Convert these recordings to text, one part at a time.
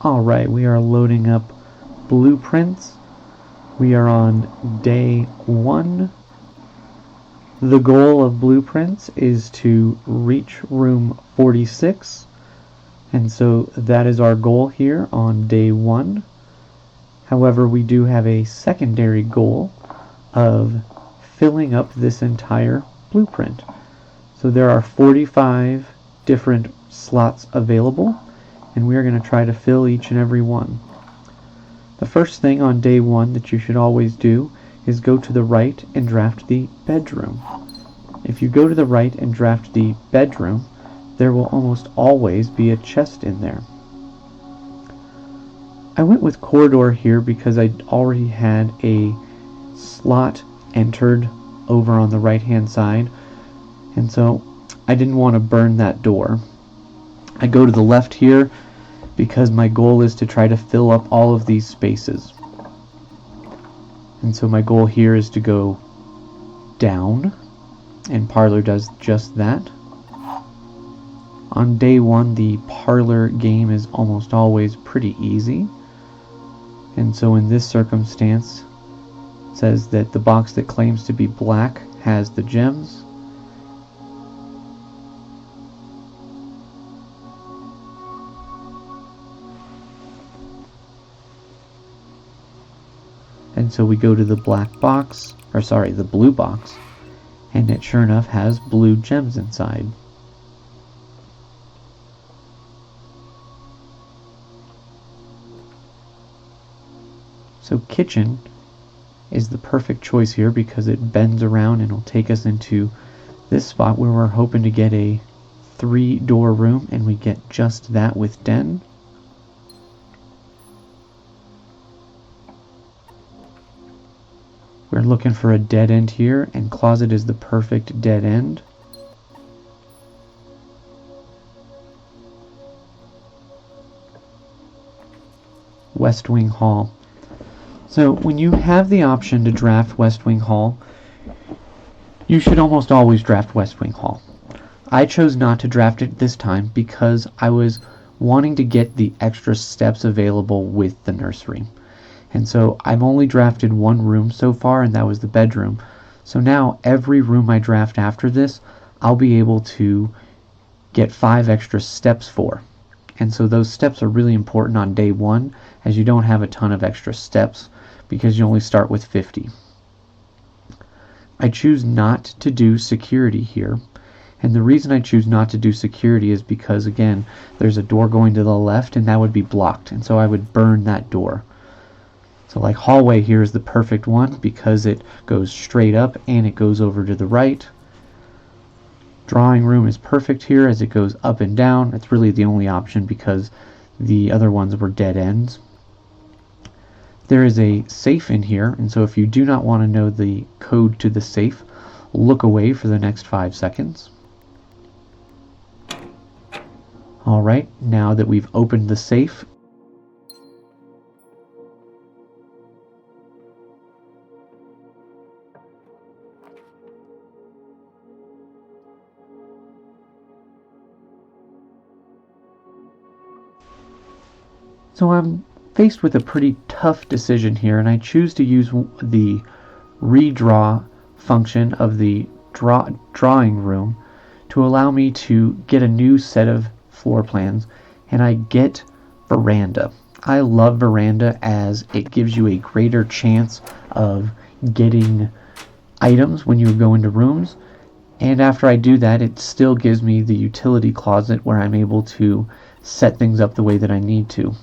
Alright, we are loading up blueprints. We are on day 1. The goal of blueprints is to reach room 46, and so that is our goal here on day 1. However, we do have a secondary goal of filling up this entire blueprint. So there are 45 different slots available, and we are going to try to fill each and every one. The first thing on day 1 that you should always do is go to the right and draft the bedroom. If you go to the right and draft the bedroom, there will almost always be a chest in there. I went with corridor here because I already had a slot entered over on the right hand side, and so I didn't want to burn that door. I go to the left here because my goal is to try to fill up all of these spaces. And so my goal here is to go down, and Parlor does just that. On day 1, the Parlor game is almost always pretty easy. And so in this circumstance, it says that the box that claims to be black has the gems. And so we go to the black box, the blue box, and it sure enough has blue gems inside. So kitchen is the perfect choice here because it bends around and will take us into this spot where we're hoping to get a 3-door room, and we get just that with den. We're looking for a dead end here, and closet is the perfect dead end. West Wing Hall. So when you have the option to draft West Wing Hall, you should almost always draft West Wing Hall. I chose not to draft it this time because I was wanting to get the extra steps available with the nursery. And so I've only drafted one room so far, and that was the bedroom. So now every room I draft after this, I'll be able to get 5 extra steps for. And so those steps are really important on day 1, as you don't have a ton of extra steps because you only start with 50. I choose not to do security here. And the reason I choose not to do security is because, again, there's a door going to the left, and that would be blocked. And so I would burn that door. So like hallway here is the perfect one because it goes straight up and it goes over to the right. Drawing room is perfect here as it goes up and down. It's really the only option because the other ones were dead ends. There is a safe in here, and so if you do not want to know the code to the safe, look away for the next 5 seconds. Alright, now that we've opened the safe, so I'm faced with a pretty tough decision here, and I choose to use the redraw function of the drawing room to allow me to get a new set of floor plans, and I get veranda. I love veranda as it gives you a greater chance of getting items when you go into rooms, and after I do that, it still gives me the utility closet where I'm able to set things up the way that I need to.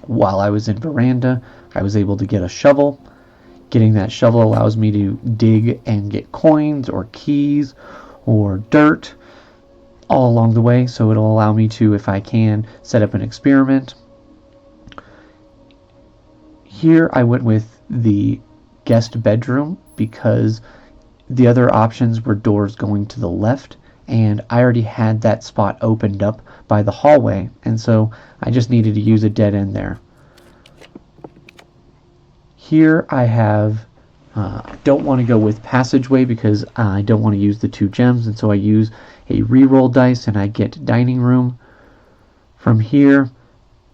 While I was in veranda, I was able to get a shovel. Getting that shovel allows me to dig and get coins or keys or dirt all along the way, so it'll allow me to, if I can, set up an experiment. Here I went with the guest bedroom because the other options were doors going to the left, and I already had that spot opened up by the hallway, and so I just needed to use a dead end there. Here I have, I don't want to go with passageway because I don't want to use the 2 gems, and so I use a reroll dice and I get dining room. From here,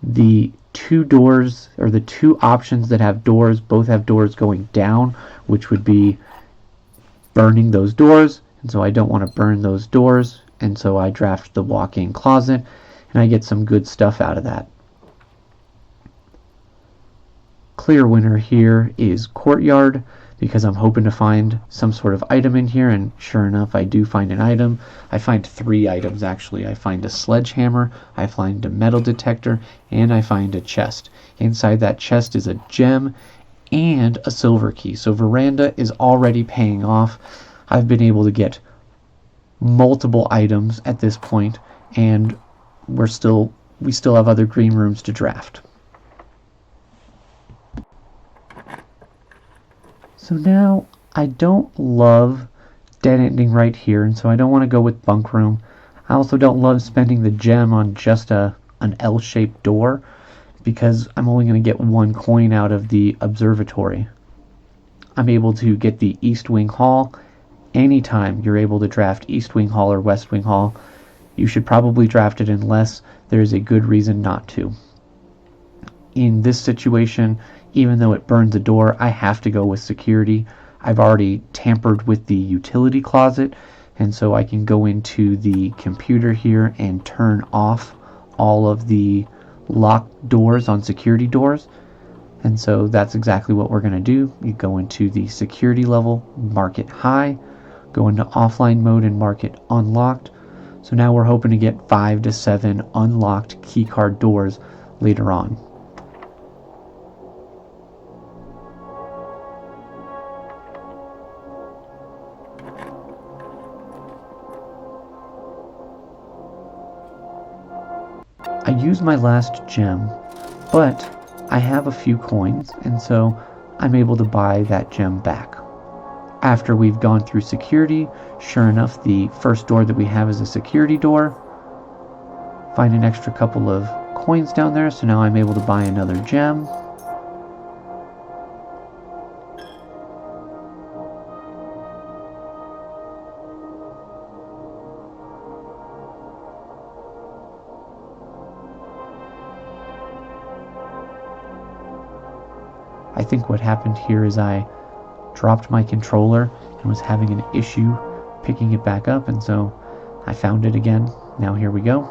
The two doors, or the two options that have doors, both have doors going down, which would be burning those doors, and so I don't want to burn those doors, and so I draft the walk-in closet, and I get some good stuff out of that. Clear winner here is courtyard, because I'm hoping to find some sort of item in here, and sure enough I do find an item. I find 3 items actually. I find a sledgehammer, I find a metal detector, and I find a chest. Inside that chest is a gem and a silver key. So Veranda is already paying off. I've been able to get multiple items at this point, and we still have other green rooms to draft. So now I don't love dead ending right here, and so I don't want to go with bunk room. I also don't love spending the gem on just an L-shaped door, because I'm only going to get 1 coin out of the observatory. I'm able to get the East Wing Hall. Anytime you're able to draft East Wing Hall or West Wing Hall, you should probably draft it unless there's a good reason not to. In this situation, even though it burns a door, I have to go with security. I've already tampered with the utility closet, and so I can go into the computer here and turn off all of the locked doors on security doors. And so that's exactly what we're going to do. You go into the security level, mark it high, go into offline mode and mark it unlocked. So now we're hoping to get 5 to 7 unlocked keycard doors later on. I use my last gem, but I have a few coins, and so I'm able to buy that gem back. After we've gone through security, sure enough, the first door that we have is a security door. Find an extra couple of coins down there, so now I'm able to buy another gem. I think what happened here is I dropped my controller and was having an issue picking it back up, and so I found it again. Now here we go.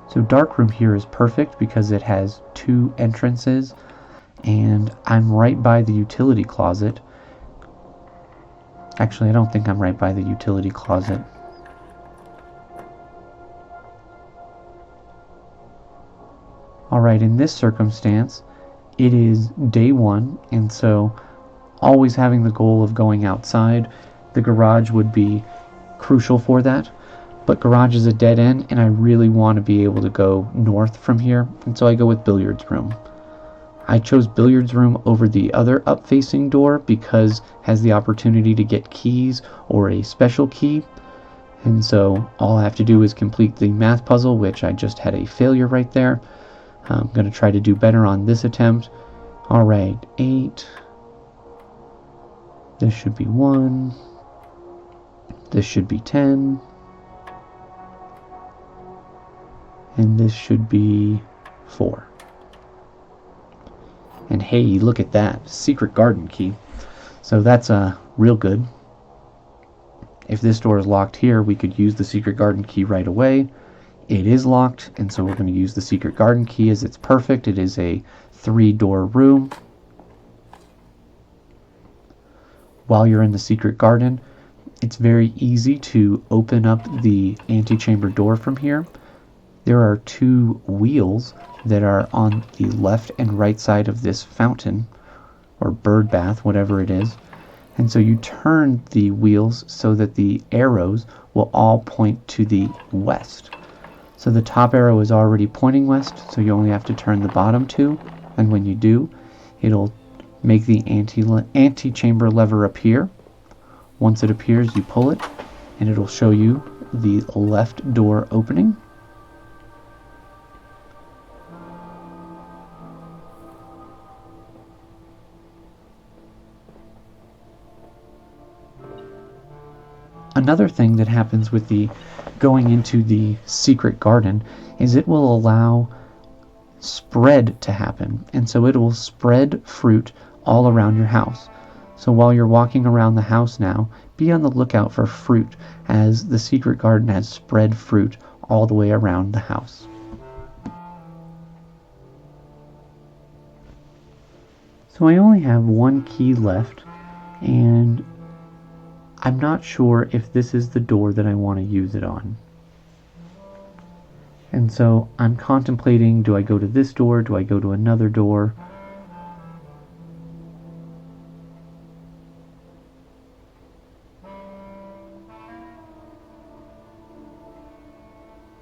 So Darkroom here is perfect because it has 2 entrances, and I'm right by the utility closet. Actually, I don't think I'm right by the utility closet. Alright, in this circumstance, it is day 1, and so always having the goal of going outside, the garage would be crucial for that. But garage is a dead end, and I really want to be able to go north from here, and so I go with billiards room. I chose billiards room over the other up-facing door because it has the opportunity to get keys or a special key, and so all I have to do is complete the math puzzle, which I just had a failure right there. I'm going to try to do better on this attempt. Alright, 8. This should be 1. This should be 10. And this should be 4. And hey, look at that, secret garden key. So that's real good. If this door is locked here, we could use the secret garden key right away. It is locked, and so we're going to use the secret garden key as it's perfect. It is a 3-door room. While you're in the secret garden, it's very easy to open up the antechamber door from here. There are 2 wheels that are on the left and right side of this fountain, or bird bath, whatever it is. And so you turn the wheels so that the arrows will all point to the west. So the top arrow is already pointing west, so you only have to turn the bottom 2, and when you do, it'll make the antechamber lever appear. Once it appears, you pull it, and it'll show you the left door opening. another thing that happens with the going into the secret garden is it will allow spread to happen, and so it will spread fruit all around your house. So while you're walking around the house now, be on the lookout for fruit, as the secret garden has spread fruit all the way around the house. So I only have one key left, and I'm not sure if this is the door that I want to use it on. And so I'm contemplating, do I go to this door? Do I go to another door?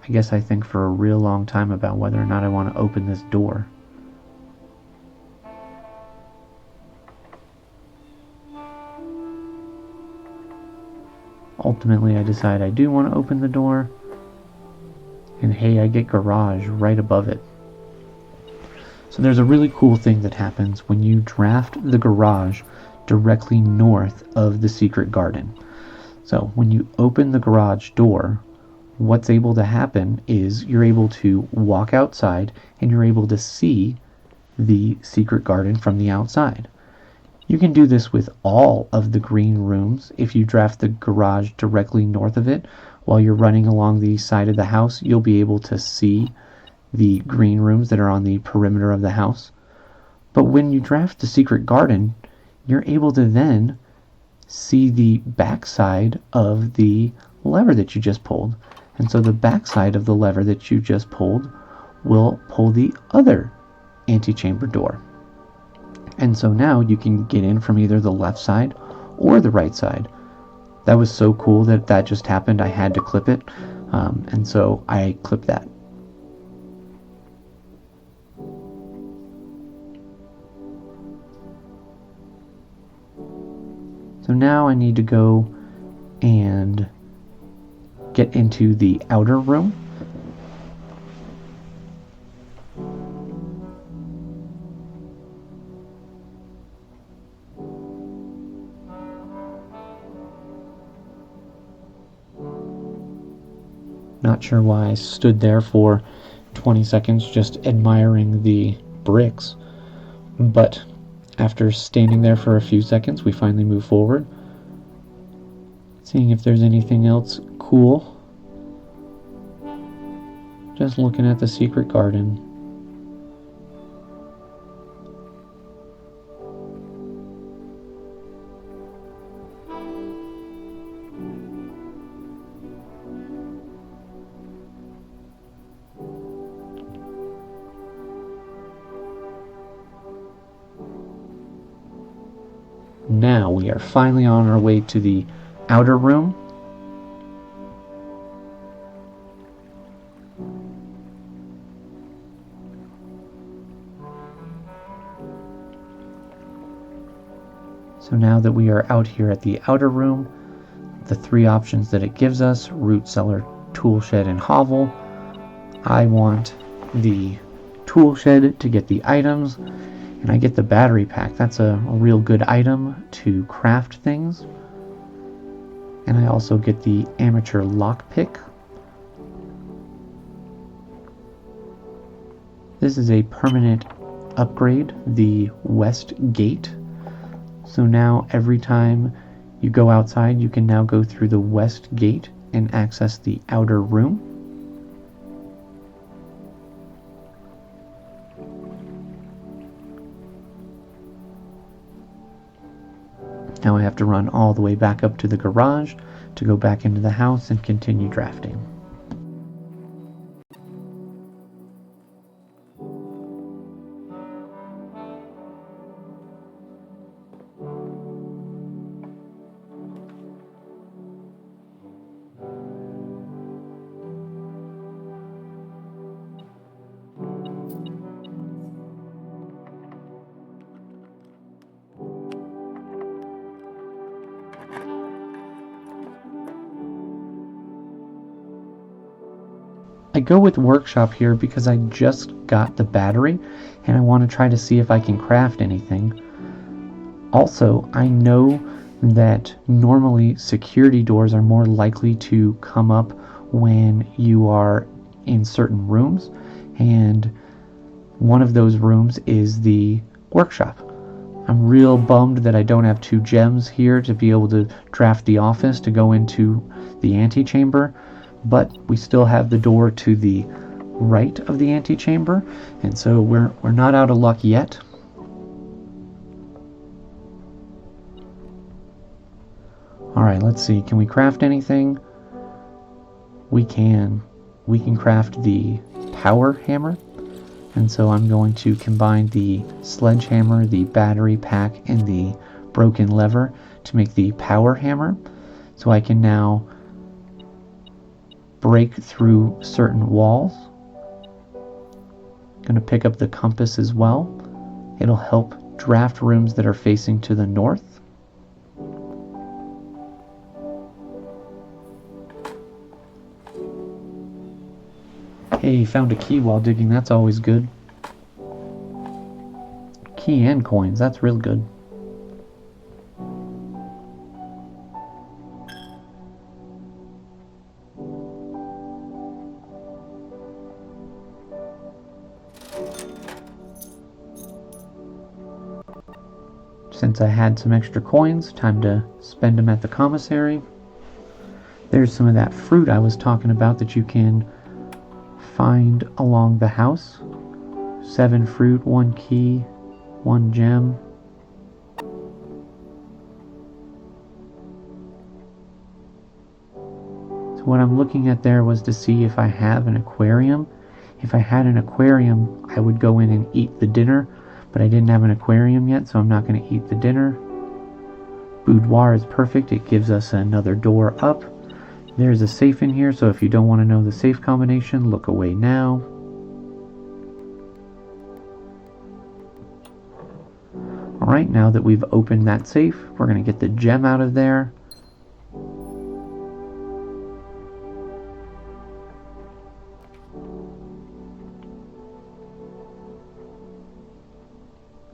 I guess I think for a real long time about whether or not I want to open this door. Ultimately, I decide I do want to open the door, and hey, I get garage right above it. So there's a really cool thing that happens when you draft the garage directly north of the secret garden. So when you open the garage door, what's able to happen is you're able to walk outside and you're able to see the secret garden from the outside. You can do this with all of the green rooms. If you draft the garage directly north of it, while you're running along the side of the house, you'll be able to see the green rooms that are on the perimeter of the house. But when you draft the secret garden, you're able to then see the backside of the lever that you just pulled. And so the backside of the lever that you just pulled will pull the other antechamber door. And so now you can get in from either the left side or the right side. That was so cool that just happened. I had to clip it, and so I clipped that. So now I need to go and get into the outer room. Not sure why I stood there for 20 seconds just admiring the bricks, but after standing there for a few seconds, we finally move forward, seeing if there's anything else cool. Just looking at the secret garden. Now we are finally on our way to the outer room. So now that we are out here at the outer room, the three options that it gives us, root cellar, tool shed, and hovel. I want the tool shed to get the items, and I get the battery pack. That's a real good item to craft things. And I also get the amateur lockpick. This is a permanent upgrade, the west gate. So now every time you go outside, you can now go through the west gate and access the outer room. Now I have to run all the way back up to the garage to go back into the house and continue drafting. I go with workshop here because I just got the battery and I want to try to see if I can craft anything. Also, I know that normally security doors are more likely to come up when you are in certain rooms, and one of those rooms is the workshop. I'm real bummed that I don't have 2 gems here to be able to draft the office to go into the antechamber, but we still have the door to the right of the antechamber, and so we're not out of luck yet. Alright, let's see. Can we craft anything? We can. We can craft the power hammer. And so I'm going to combine the sledgehammer, the battery pack, and the broken lever to make the power hammer. So I can now break through certain walls. I'm going to pick up the compass as well. It'll help draft rooms that are facing to the north. Hey, found a key while digging, that's always good. Key and coins, that's real good. Since I had some extra coins, time to spend them at the commissary. There's some of that fruit I was talking about that you can find along the house. 7 fruit, 1 key, 1 gem. So what I'm looking at there was to see if I have an aquarium. If I had an aquarium, I would go in and eat the dinner, but I didn't have an aquarium yet, so I'm not going to eat the dinner. Boudoir is perfect. It gives us another door up. There's a safe in here, so if you don't want to know the safe combination, look away now. Alright, now that we've opened that safe, we're going to get the gem out of there.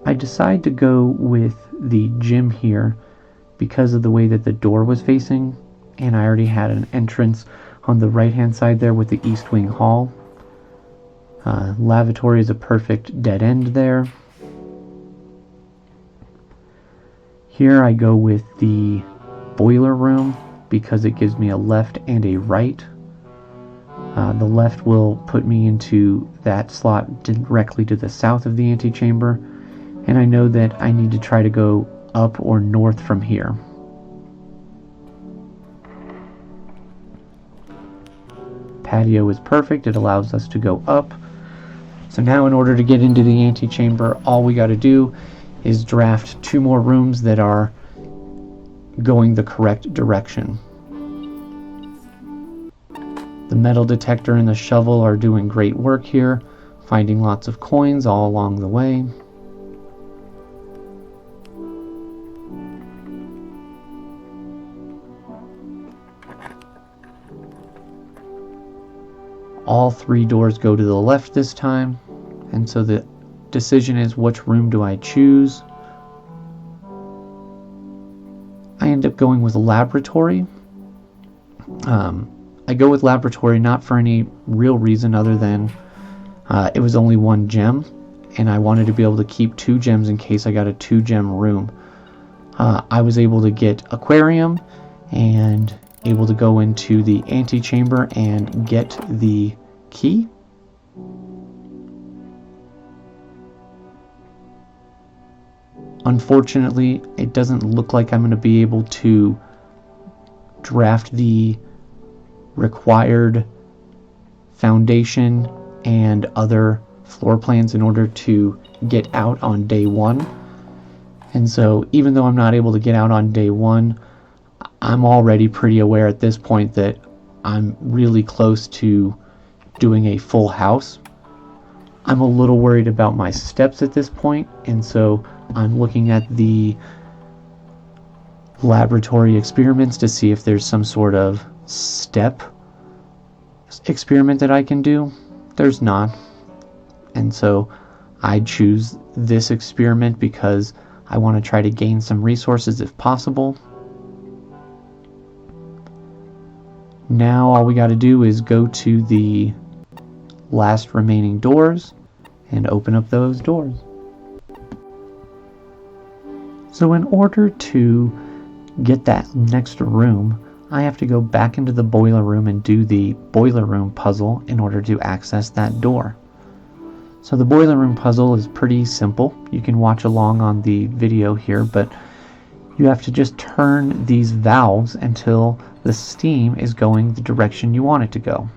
I decide to go with the gym here because of the way that the door was facing, and I already had an entrance on the right hand side there with the East Wing Hall. Lavatory is a perfect dead end there. Here I go with the boiler room because it gives me a left and a right. The left will put me into that slot directly to the south of the antechamber, and I know that I need to try to go up or north from here. Patio is perfect. It allows us to go up. So now in order to get into the antechamber, all we got to do is draft 2 more rooms that are going the correct direction. The metal detector and the shovel are doing great work here, finding lots of coins all along the way. All 3 doors go to the left this time, and so the decision is which room do I choose. I end up going with laboratory. I go with laboratory not for any real reason other than it was only 1 gem, and I wanted to be able to keep 2 gems in case I got a 2-gem room. I was able to get aquarium and able to go into the antechamber and get the key. Unfortunately, it doesn't look like I'm going to be able to draft the required foundation and other floor plans in order to get out on day 1. And so even though I'm not able to get out on day 1, I'm already pretty aware at this point that I'm really close to doing a full house. I'm a little worried about my steps at this point, and so I'm looking at the laboratory experiments to see if there's some sort of step experiment that I can do. There's not, and so I choose this experiment because I want to try to gain some resources if possible. Now all we got to do is go to the last remaining doors and open up those doors. So in order to get that next room, I have to go back into the boiler room and do the boiler room puzzle in order to access that door. So the boiler room puzzle is pretty simple. You can watch along on the video here, but you have to just turn these valves until the steam is going the direction you want it to go.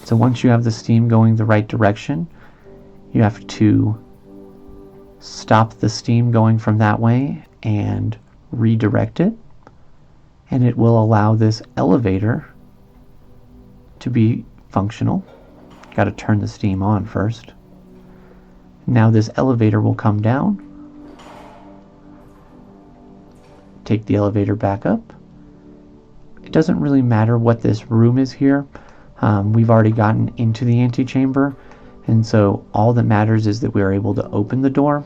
So once you have the steam going the right direction, you have to stop the steam going from that way and redirect it, and it will allow this elevator to be functional. Got to turn the steam on first. Now this elevator will come down, take the elevator back up. It doesn't really matter what this room is here. We've already gotten into the antechamber, and so all that matters is that we are able to open the door.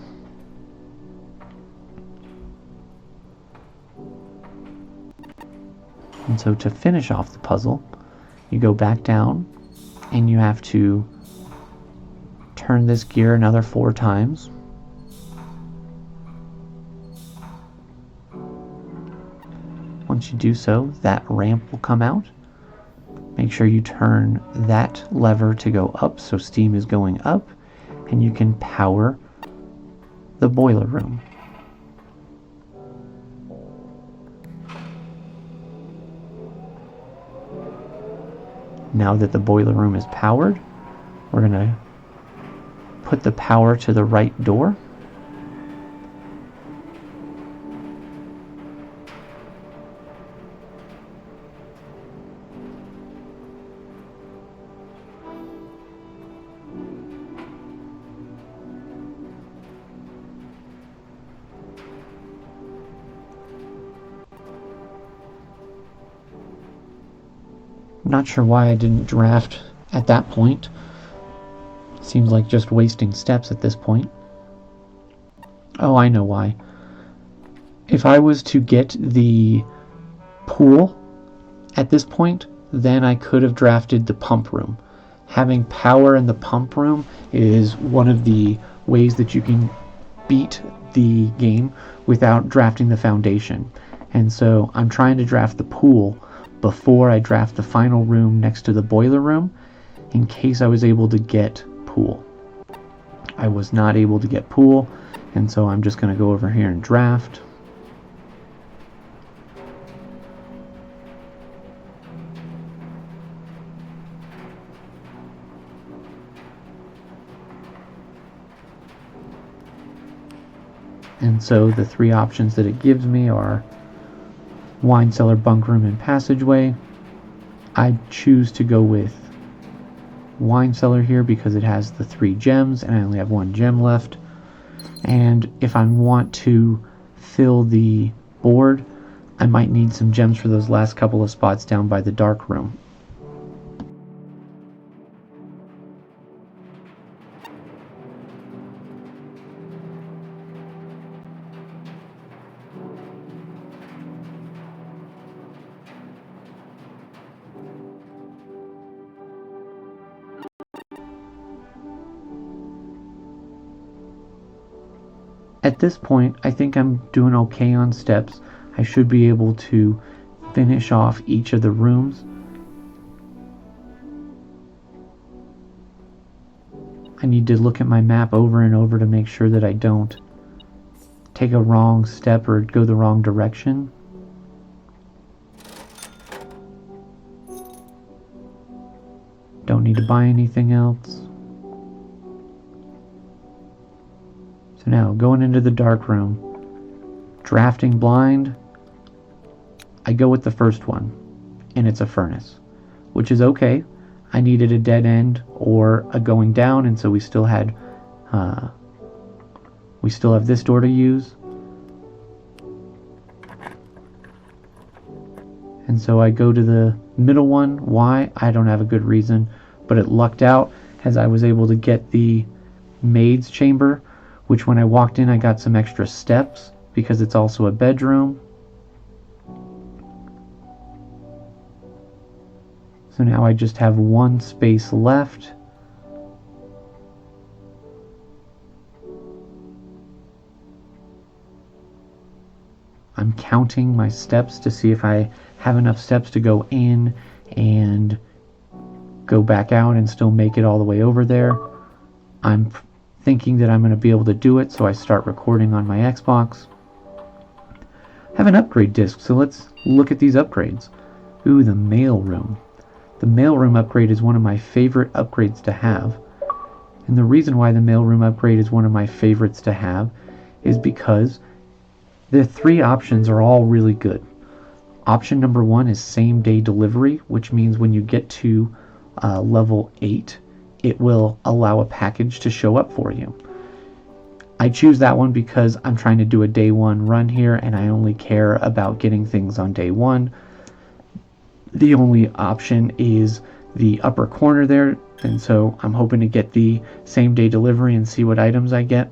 And so to finish off the puzzle, you go back down and you have to turn this gear another 4 times. Once you do so, that ramp will come out. Make sure you turn that lever to go up so steam is going up, and you can power the boiler room. Now that the boiler room is powered, we're going to put the power to the right door. Not sure why I didn't draft at that point. Seems like just wasting steps at this point. Oh, I know why. If I was to get the pool at this point, then I could have drafted the pump room. Having power in the pump room is one of the ways that you can beat the game without drafting the foundation. And so I'm trying to draft the pool before I draft the final room next to the boiler room, in case I was able to get pool. I was not able to get pool, and so I'm just going to go over here and draft. And so the 3 options that it gives me are wine cellar, bunk room, and passageway. I choose to go with wine cellar here because it has the 3 gems and I only have 1 gem left. And if I want to fill the board, I might need some gems for those last couple of spots down by the dark room. At this point, I think I'm doing okay on steps. I should be able to finish off each of the rooms. I need to look at my map over and over to make sure that I don't take a wrong step or go the wrong direction. Don't need to buy anything else. So now, going into the dark room, drafting blind, I go with the first one, and it's a furnace, which is okay. I needed a dead end or a going down, and so we still have this door to use. And so I go to the middle one. Why? I don't have a good reason, but it lucked out as I was able to get the maid's chamber, which when I walked in I got some extra steps because it's also a bedroom. So now I just have one space left. I'm counting my steps to see if I have enough steps to go in and go back out and still make it all the way over there. I'm thinking that I'm going to be able to do it, so I start recording on my Xbox. I have an upgrade disc, so let's look at these upgrades. Ooh, the mailroom. The mailroom upgrade is one of my favorite upgrades to have. And the reason why the mailroom upgrade is one of my favorites to have is because the three options are all really good. Option number 1 is same-day delivery, which means when you get to level 8, it will allow a package to show up for you. I choose that one because I'm trying to do a day 1 run here, and I only care about getting things on day 1. The only option is the upper corner there, and so I'm hoping to get the same-day delivery and see what items I get.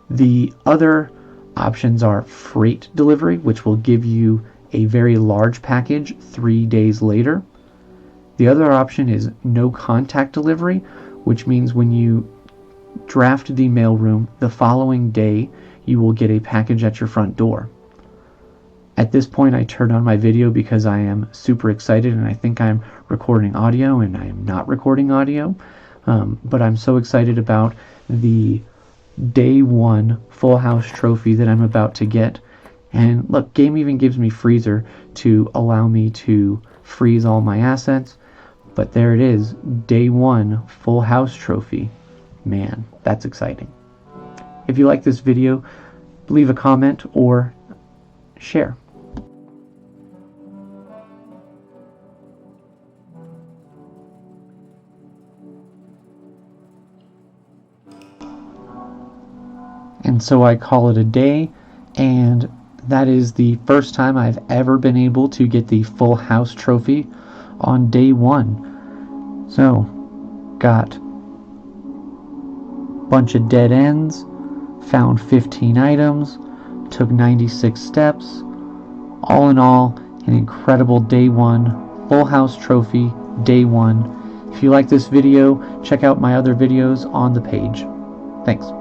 The other options are freight delivery, which will give you a very large package 3 days later. The other option is no contact delivery, which means when you draft the mailroom, the following day you will get a package at your front door. At this point, I turned on my video because I am super excited and I think I'm recording audio, and I am not recording audio. But I'm so excited about the day 1 full house trophy that I'm about to get. And look, game even gives me freezer to allow me to freeze all my assets. But there it is, day 1 full house trophy. Man, that's exciting. If you like this video, leave a comment or share. And so I call it a day, and that is the first time I've ever been able to get the full house trophy on day 1. So, got a bunch of dead ends, found 15 items, took 96 steps. All in all, an incredible day 1 full house trophy, day 1. If you like this video, check out my other videos on the page. Thanks.